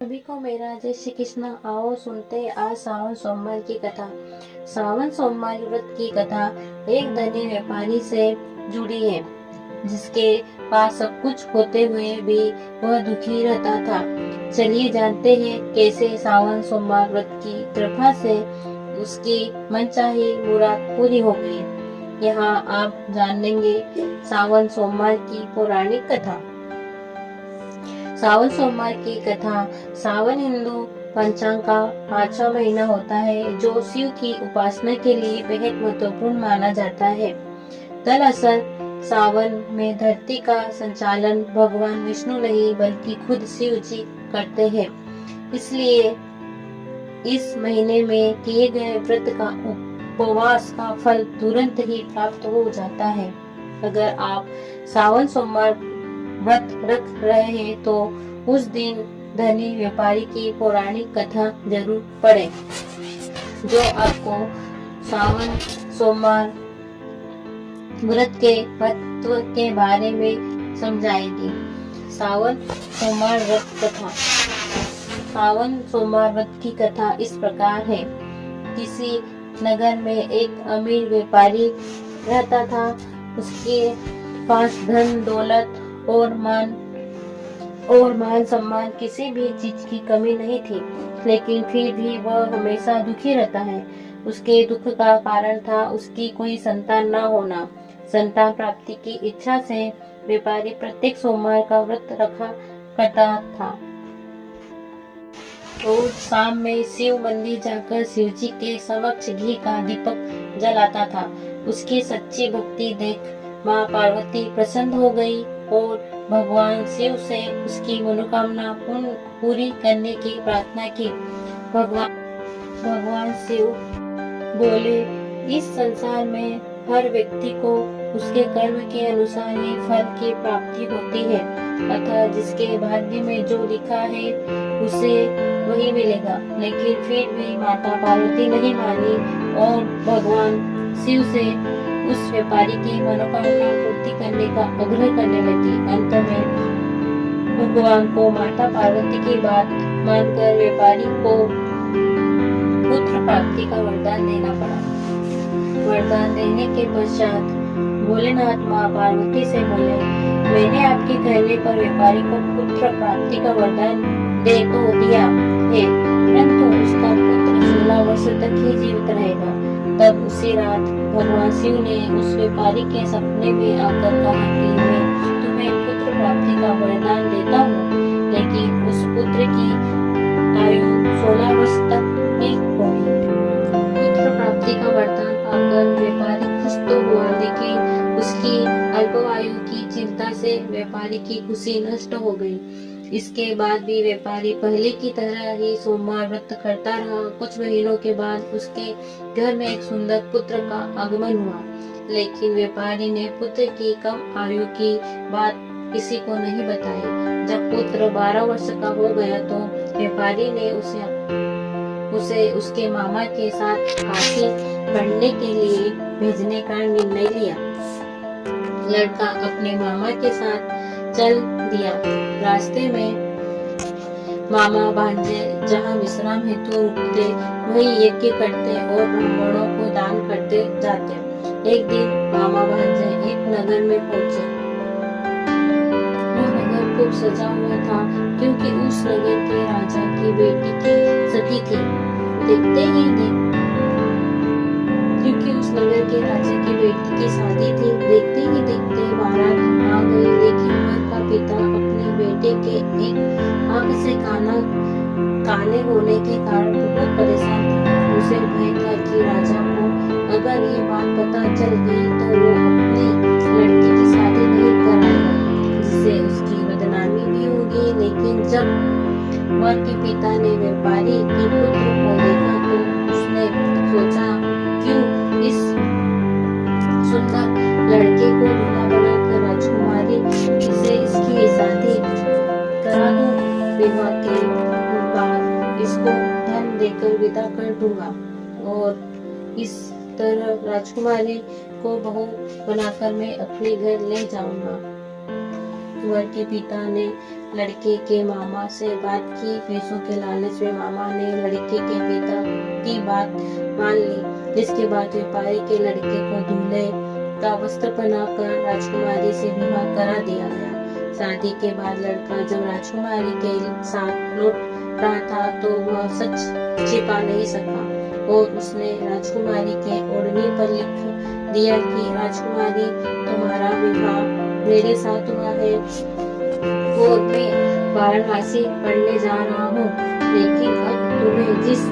सभी को मेरा जय श्री कृष्ण। आओ सुनते आज सावन सोमवार की कथा। सावन सोमवार व्रत की कथा एक धनी व्यापारी से जुड़ी है, जिसके पास सब कुछ होते हुए भी वह दुखी रहता था। चलिए जानते हैं कैसे सावन सोमवार व्रत की कृपा से उसकी मनचाही मुराद पूरी हो गई। यहाँ आप जानेंगे सावन सोमवार की पौराणिक कथा। सावन सोमवार की कथा। सावन हिंदू पंचांग का 5वां महीना होता है, जो शिव की उपासना के लिए बेहद महत्वपूर्ण माना जाता है। दरअसल सावन में धरती का संचालन भगवान विष्णु नहीं बल्कि खुद शिव जी करते हैं। इसलिए इस महीने में किए गए व्रत का उपवास का फल तुरंत ही प्राप्त हो जाता है। अगर आप सावन सोमवार व्रत रख रहे हैं तो उस दिन धनी व्यापारी की पौराणिक कथा जरूर पढ़ें, जो आपको सावन सोमवार व्रत के महत्व के बारे में समझाएगी। सावन सोमवार व्रत कथा। सावन सोमवार व्रत की कथा इस प्रकार है। किसी नगर में एक अमीर व्यापारी रहता था। उसके पास धन दौलत और मान सम्मान किसी भी चीज की कमी नहीं थी, लेकिन फिर भी वह हमेशा दुखी रहता है। उसके दुख का कारण था उसकी कोई संतान न होना। संतान प्राप्ति की इच्छा से व्यापारी प्रत्येक सोमवार का व्रत रखा करता था। रोज शाम में शिव मंदिर जाकर शिव जी के समक्ष घी का दीपक जलाता था। उसकी सच्ची भक्ति देख माँ पार्वती प्रसन्न हो गई और भगवान शिव से उसकी मनोकामना पूरी करने की प्रार्थना की। भगवान शिव बोले, इस संसार में हर व्यक्ति को उसके कर्म के अनुसार ही फल की प्राप्ति होती है, अतः जिसके भाग्य में जो लिखा है उसे वही मिलेगा। लेकिन फिर भी माता पार्वती नहीं मानी और भगवान शिव से उस व्यापारी की मनोकामना पूर्ति करने का आग्रह करने लगी। अंत में भगवान को माता पार्वती की बात मानकर व्यापारी को पुत्र प्राप्ति का वरदान देना पड़ा। वरदान देने के पश्चात भोलेनाथ माँ पार्वती से बोले, मैंने आपके कहने पर व्यापारी को पुत्र प्राप्ति का वरदान दे तो दिया है, परंतु उसका पुत्र 16 वर्ष तक ही जीवित रहेगा। तब उसी रात भगवान शिव ने उस व्यापारी के सपने में आकर कहा कि मैं तुम्हें पुत्र प्राप्ति का वरदान देता हूँ, लेकिन उस पुत्र की आयु 16 वर्ष तक ही होगी। पुत्र प्राप्ति का वरदान पाकर व्यापारी खुश तो हुआ, लेकिन उसकी अल्पायु की चिंता से व्यापारी की खुशी नष्ट हो गई। इसके बाद भी व्यापारी पहले की तरह ही सोमवार व्रत करता रहा। कुछ महीनों के बाद उसके घर में एक सुंदर पुत्र का आगमन हुआ, लेकिन व्यापारी ने पुत्र की कम आयु की बात किसी को नहीं बताई। जब पुत्र 12 वर्ष का हो गया तो व्यापारी ने उसे उसके मामा के साथ काशी पढ़ने के लिए भेजने का निर्णय लिया। लड़का अपने मामा के साथ चल दिया। रास्ते में मामा भांजे जहाँ विश्राम हेतु रुकते वही यज्ञ करते और ब्राह्मणों को दान करते जाते। एक दिन मामा भांजे एक नगर में पहुँचे। वो नगर खूब सजा हुआ था, क्योंकि उस नगर के राजा की बेटी की सती थी। क्योंकि उस नगर के राजा की बेटी की शादी थी, देखते ही देखते बारात आ गई। लेकिन वर का पिता अपने बेटे के एक आंख से काले होने के कारण बहुत परेशान था। उसे भय था कि राजा को अगर ये बात पता चल गई तो वो अपनी लड़की की शादी नहीं कराएगा, जिससे उसकी बदनामी भी होगी। लेकिन जब वर के पिता ने व्यापारी के पुत्र को देखा तो उसने सोचा, क्यों इस सुंदर लड़के को दूल्हा बनाकर राजकुमारी से इसकी शादी करा दूं। विवाह के बाद इसको धन देकर विदा कर दूंगा और इस तरह राजकुमारी को बहू बनाकर मैं अपने घर ले जाऊंगा। वर के पिता ने लड़के के मामा से बात की। पैसों के लालच में मामा ने लड़के के पिता की बात मान ली, जिसके बाद व्यापारी के लड़के को दूल्हे का वस्त्र पहनाकर राजकुमारी से विवाह करा दिया गया। शादी के बाद लड़का जब राजकुमारी के साथ लौट रहा था तो वह सच छिपा नहीं सका और उसने राजकुमारी के ओढ़नी पर लिख दिया कि राजकुमारी, तुम्हारा विवाह मेरे साथ हुआ है और मैं वाराणसी पढ़ने जा रहा हूँ, लेकिन अब तुम्हें जिस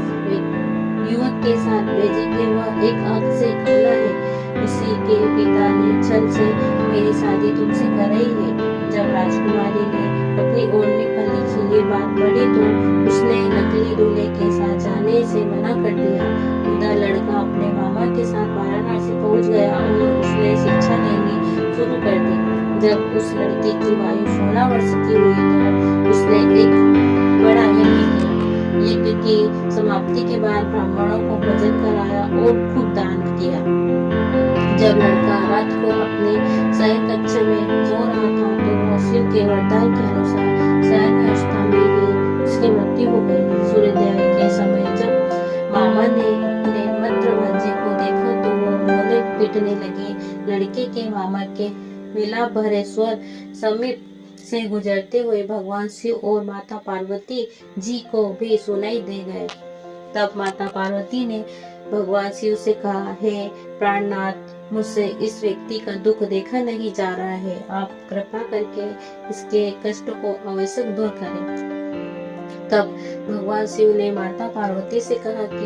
युवक के साथ भेजेंगे वह एक आंख से काला है। उसी के पिता ने छल से मेरी शादी तुमसे कराई है। जब राजकुमारी ने अपनी ओढ़नी पर लिखी ये बात पढ़ी तो उसने नकली दूल्हे के साथ जाने से मना कर दिया। उधर लड़का अपने मामा के साथ वाराणसी पहुंच गया और उसने शिक्षा लेनी शुरू कर दी। जब उस लड़के की आयु 16 वर्ष की हुई तो उसने एक बड़ा यज्ञ किया। यज्ञ की समाप्ति के बाद ब्राह्मणों को भोजन कराया और खूब दान किया। जब लड़का रात को अपने शयन कक्ष में सो रहा था तो शिव के वरदान के अनुसार शयन अवस्था में ही उसकी मृत्यु हो गई। सूर्योदय के समय जब मामा ने अपने मित्र भांजे को देखा तो वो रोने पीटने लगे। लड़के के मामा के विलाप भरे स्वर समीप से गुजरते हुए भगवान शिव और माता पार्वती जी को भी सुनाई दे गए। तब माता पार्वती ने भगवान शिव से कहा, हे प्राणनाथ, मुझसे इस व्यक्ति का दुख देखा नहीं जा रहा है, आप कृपा करके इसके कष्ट को अवश्य दूर करें। तब भगवान शिव ने माता पार्वती से कहा कि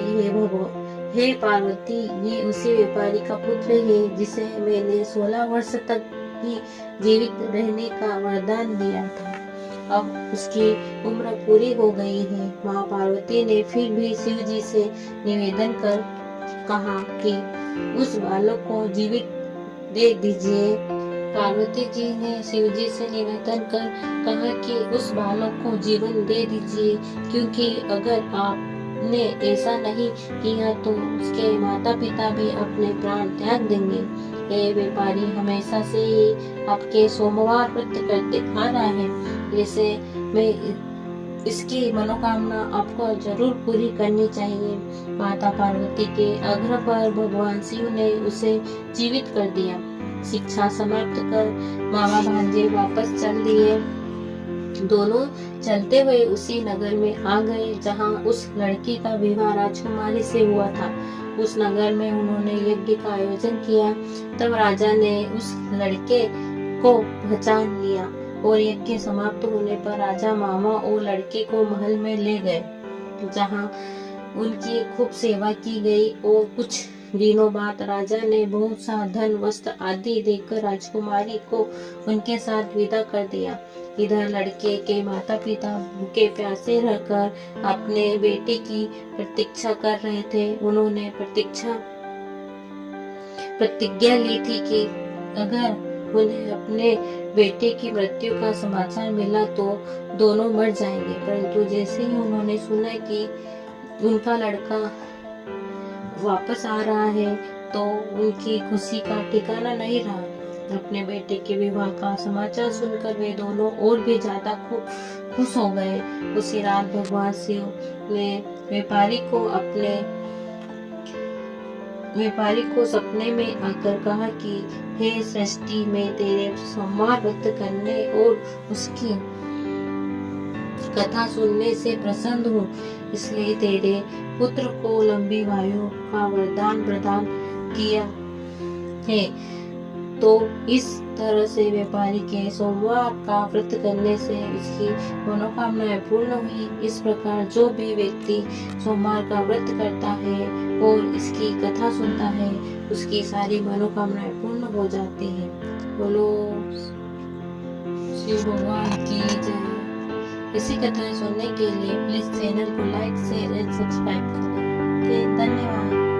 हे पार्वती, ये उसी व्यापारी का पुत्र है जिसे मैंने 16 वर्ष तक ही जीवित रहने का वरदान दिया था। अब उसकी उम्र पूरी हो गई है। माँ पार्वती ने फिर भी शिव जी से निवेदन कर कहा कि उस बालक को जीवित दे दीजिए। पार्वती जी ने शिव जी से निवेदन कर कहा कि उस बालक को जीवन दे दीजिए, क्योंकि अगर आपने ऐसा नहीं किया तो उसके माता पिता भी अपने प्राण त्याग देंगे। ये व्यापारी हमेशा से ही आपके सोमवार व्रत करते आ रहा है, जैसे मैं इसकी मनोकामना आपको जरूर पूरी करनी चाहिए। माता पार्वती के आग्रह पर भगवान शिव ने उसे जीवित कर दिया। शिक्षा समाप्त कर मामा भांजे वापस चल दिए। दोनों चलते हुए उसी नगर में आ गए जहां उस लड़की का विवाह राजकुमारी से हुआ था। उस नगर में उन्होंने यज्ञ का आयोजन किया। तब राजा ने उस लड़के को पहचान लिया और यज्ञ समाप्त होने पर राजा मामा और लड़के को महल में ले गए, जहां उनकी खूब सेवा की गई और कुछ दिनों बाद राजा ने बहुत सा धन वस्त्र आदि देकर राजकुमारी को उनके साथ विदा कर दिया। इधर लड़के के माता पिता भूखे प्यासे रहकर अपने बेटे की प्रतीक्षा कर रहे थे। उन्होंने प्रतिज्ञा ली थी कि अगर उन्हें अपने बेटे की मृत्यु का समाचार मिला तो दोनों मर जाएंगे, परंतु जैसे ही उन्होंने सुना कि उनका लड़का वापस आ रहा है तो उनकी खुशी का ठिकाना नहीं रहा। अपने बेटे के विवाह का समाचार सुनकर वे दोनों और भी ज्यादा खुश हो गए। उसी रात भगवान शिव ने व्यापारी को सपने में आकर कहा कि हे सृष्टि, मैं तेरे सोमवार व्रत करने और उसकी कथा सुनने से प्रसन्न हूँ, इसलिए तेरे पुत्र को लंबी आयु का वरदान प्रदान किया है। तो इस तरह से व्यापारी के सोमवार का व्रत करने से इसकी मनोकामनाएं पूर्ण हुई। इस प्रकार जो भी व्यक्ति सोमवार का व्रत करता है और इसकी कथा सुनता है, उसकी सारी मनोकामनाएं पूर्ण हो जाती है। बोलो शिव भगवान की जय। इसी कथाएं सुनने के लिए प्लीज चैनल को लाइक, शेयर एंड सब्सक्राइब करें। धन्यवाद।